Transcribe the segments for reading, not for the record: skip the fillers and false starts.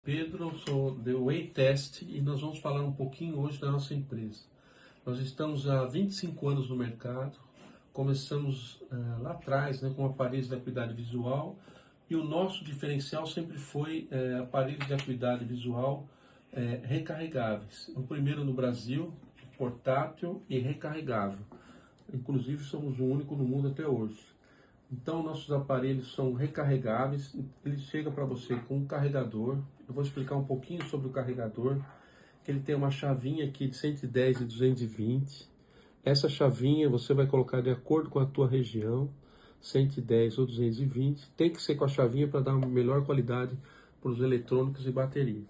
Pedro, sou do Way Test e nós vamos falar um pouquinho hoje da nossa empresa. Nós estamos há 25 anos no mercado, começamos lá atrás, com aparelhos de acuidade visual, e o nosso diferencial sempre foi aparelhos de acuidade visual recarregáveis. O primeiro no Brasil, portátil e recarregável. Inclusive somos o único no mundo até hoje. Então, nossos aparelhos são recarregáveis, ele chega para você com um carregador. Eu vou explicar um pouquinho sobre o carregador, que ele tem uma chavinha aqui de 110 e 220. Essa chavinha você vai colocar de acordo com a tua região, 110 ou 220. Tem que ser com a chavinha para dar uma melhor qualidade para os eletrônicos e bateria.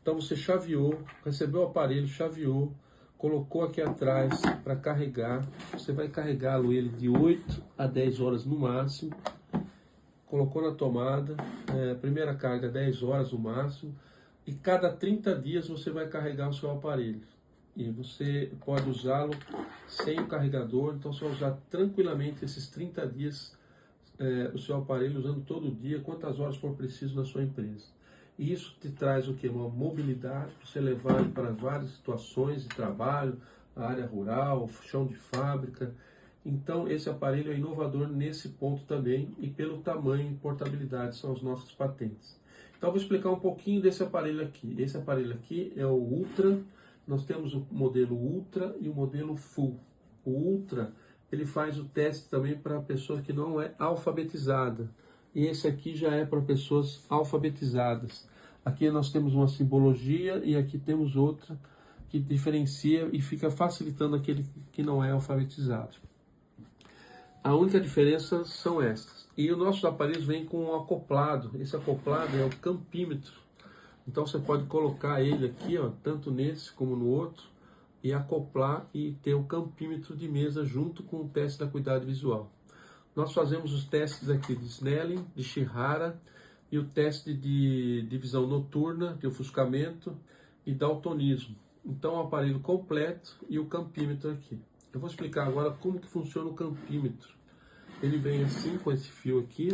Então você chaveou, recebeu o aparelho, chaveou, colocou aqui atrás para carregar. Você vai carregá-lo ele de 8 a 10 horas no máximo. Colocou na tomada, primeira carga 10 horas no máximo. E cada 30 dias você vai carregar o seu aparelho. E você pode usá-lo sem o carregador, então você vai usar tranquilamente esses 30 dias o seu aparelho, usando todo dia, quantas horas for preciso na sua empresa. E isso te traz o que? Uma mobilidade, para você levar ele para várias situações de trabalho, a área rural, chão de fábrica. Então esse aparelho é inovador nesse ponto também, e pelo tamanho e portabilidade são as nossas patentes. Então vou explicar um pouquinho desse aparelho aqui. Esse aparelho aqui é o Ultra. Nós temos o modelo Ultra e o modelo Full. O Ultra, ele faz o teste também para pessoa que não é alfabetizada. E esse aqui já é para pessoas alfabetizadas. Aqui nós temos uma simbologia e aqui temos outra que diferencia e fica facilitando aquele que não é alfabetizado. A única diferença são estas. E os nossos aparelhos vêm com um acoplado. Esse acoplado é o campímetro. Então você pode colocar ele aqui, tanto nesse como no outro, e acoplar e ter o campímetro de mesa junto com o teste da acuidade visual. Nós fazemos os testes aqui de Snelling, de Shihara, e o teste de visão noturna, de ofuscamento e daltonismo. Então o aparelho completo e o campímetro aqui. Eu vou explicar agora como que funciona o campímetro. Ele vem assim, com esse fio aqui,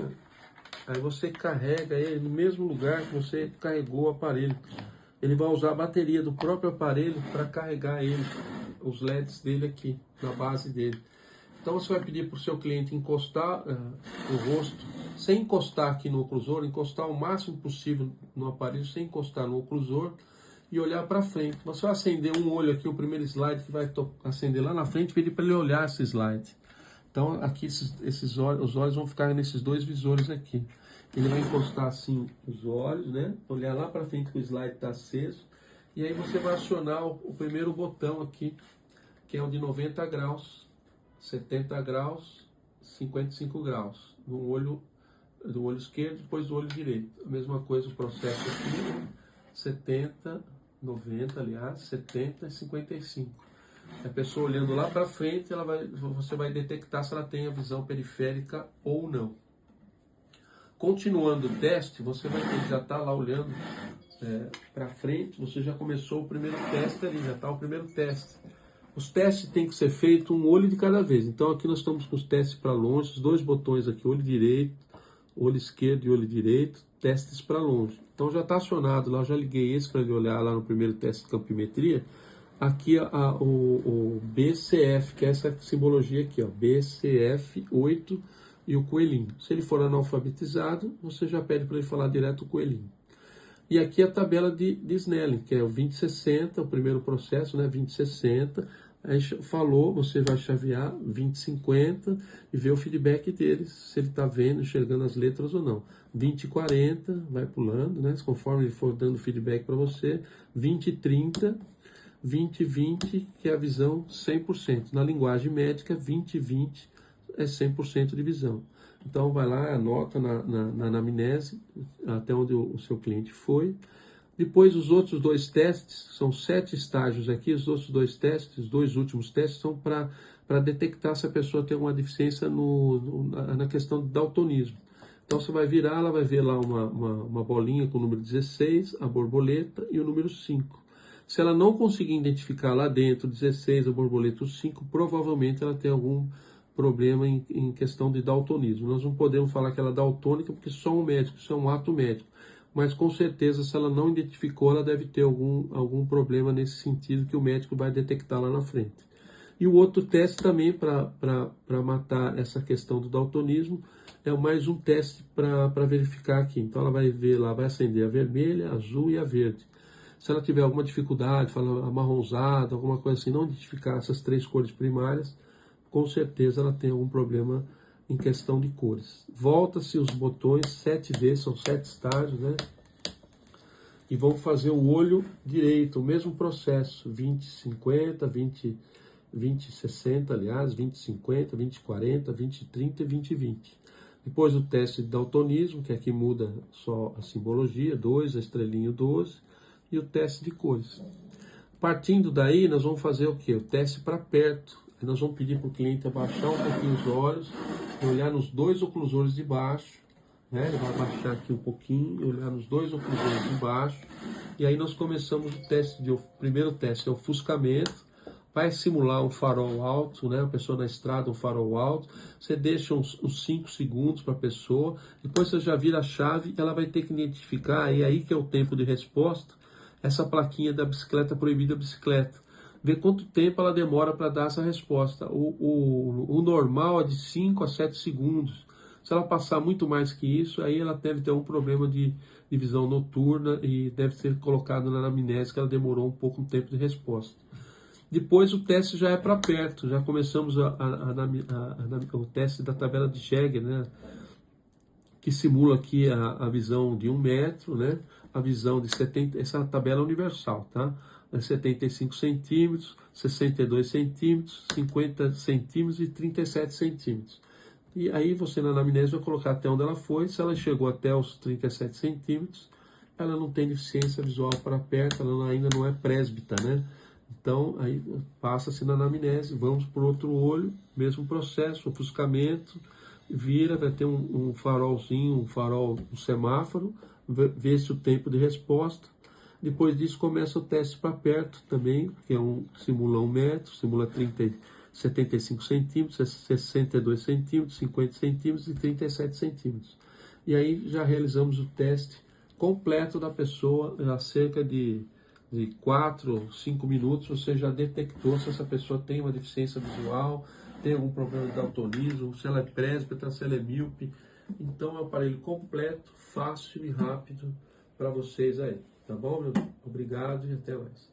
aí você carrega ele no mesmo lugar que você carregou o aparelho. Ele vai usar a bateria do próprio aparelho para carregar ele, os LEDs dele aqui, na base dele. Então você vai pedir para o seu cliente encostar o rosto, sem encostar aqui no oclusor, encostar o máximo possível no aparelho, sem encostar no oclusor, e olhar para frente. Você vai acender um olho aqui, o primeiro slide que vai acender lá na frente, pedir para ele olhar esse slide. Então aqui os olhos vão ficar nesses dois visores aqui. Ele vai encostar assim os olhos, olhar lá para frente que o slide está aceso, e aí você vai acionar o primeiro botão aqui, que é o de 90 graus, 70 graus, 55 graus, do olho esquerdo, depois do olho direito. A mesma coisa o processo aqui, 70, 90, aliás, 70 e 55. A pessoa olhando lá para frente, você vai detectar se ela tem a visão periférica ou não. Continuando o teste, você vai ter que já estar lá olhando para frente, você já começou o primeiro teste ali, já está o primeiro teste. Os testes têm que ser feitos um olho de cada vez. Então aqui nós estamos com os testes para longe, os dois botões aqui, olho direito, olho esquerdo e olho direito, testes para longe. Então já está acionado lá, eu já liguei esse para ele olhar lá no primeiro teste de campimetria. Aqui o BCF, que é essa simbologia aqui, BCF8 e o coelhinho. Se ele for analfabetizado, você já pede para ele falar direto o coelhinho. E aqui a tabela de Snelling, que é o 2060, o primeiro processo, 2060. Aí falou, você vai chavear 2050 e ver o feedback deles, se ele está vendo, enxergando as letras ou não. 2040, vai pulando, conforme ele for dando feedback para você. 2030, 2020, que é a visão 100%. Na linguagem médica, 2020 é 100% de visão. Então vai lá, anota na anamnese, até onde o seu cliente foi. Depois os outros dois testes, são 7 estágios aqui, os outros dois testes, os dois últimos testes são para detectar se a pessoa tem uma deficiência na questão do daltonismo. Então você vai virar, ela vai ver lá uma bolinha com o número 16, a borboleta e o número 5. Se ela não conseguir identificar lá dentro 16, a borboleta, o 5, provavelmente ela tem algum problema em questão de daltonismo. Nós não podemos falar que ela é daltônica porque só um médico, isso é um ato médico. mas com certeza, se ela não identificou, ela deve ter algum problema nesse sentido que o médico vai detectar lá na frente. E o outro teste também para matar essa questão do daltonismo é mais um teste para verificar aqui. Então ela vai ver lá, vai acender a vermelha, a azul e a verde. Se ela tiver alguma dificuldade, fala amarronzada, alguma coisa assim, não identificar essas 3 cores primárias, com certeza ela tem algum problema em questão de cores. Volta-se os botões 7 vezes, são 7 estágios, né? E vamos fazer o olho direito, o mesmo processo, 20-50, 20-60, aliás, 20-50, 20-40, 20-30 e 20-20. Depois o teste de daltonismo, que aqui muda só a simbologia, 2, a estrelinha 12, e o teste de cores. Partindo daí, nós vamos fazer o quê? O teste para perto. Nós vamos pedir para o cliente abaixar um pouquinho os olhos, olhar nos 2 oclusores de baixo, né? Ele vai abaixar aqui um pouquinho, olhar nos 2 oclusores de baixo, e aí nós começamos o teste o primeiro teste é o ofuscamento, vai simular um farol alto, né? A pessoa na estrada, um farol alto, você deixa uns 5 segundos para a pessoa, depois você já vira a chave, ela vai ter que identificar, e aí que é o tempo de resposta, essa plaquinha da bicicleta proibida bicicleta. Ver quanto tempo ela demora para dar essa resposta. O normal é de 5 a 7 segundos. Se ela passar muito mais que isso, aí ela deve ter um problema de visão noturna e deve ser colocado na anamnese, que ela demorou um pouco de tempo de resposta. Depois o teste já é para perto, já começamos o teste da tabela de Jäger, né? Que simula aqui a visão de 1 metro, né? A visão de 70, essa tabela é universal, tá? 75 centímetros, 62 centímetros, 50 centímetros e 37 centímetros. E aí você na anamnese vai colocar até onde ela foi, se ela chegou até os 37 centímetros, ela não tem deficiência visual para perto, ela ainda não é presbítera, né? Então, aí passa-se na anamnese, vamos para o outro olho, mesmo processo, ofuscamento, vira, vai ter um farolzinho, um semáforo, vê-se o tempo de resposta. Depois disso começa o teste para perto também, que simula 1 metro, simula 75 centímetros, 62 centímetros, 50 centímetros e 37 centímetros. E aí já realizamos o teste completo da pessoa, a cerca de 4, 5 minutos, você já detectou se essa pessoa tem uma deficiência visual, tem algum problema de daltonismo, se ela é presbítera, se ela é míope. Então é um aparelho completo, fácil e rápido para vocês aí. Tá bom, meu? Obrigado e até mais.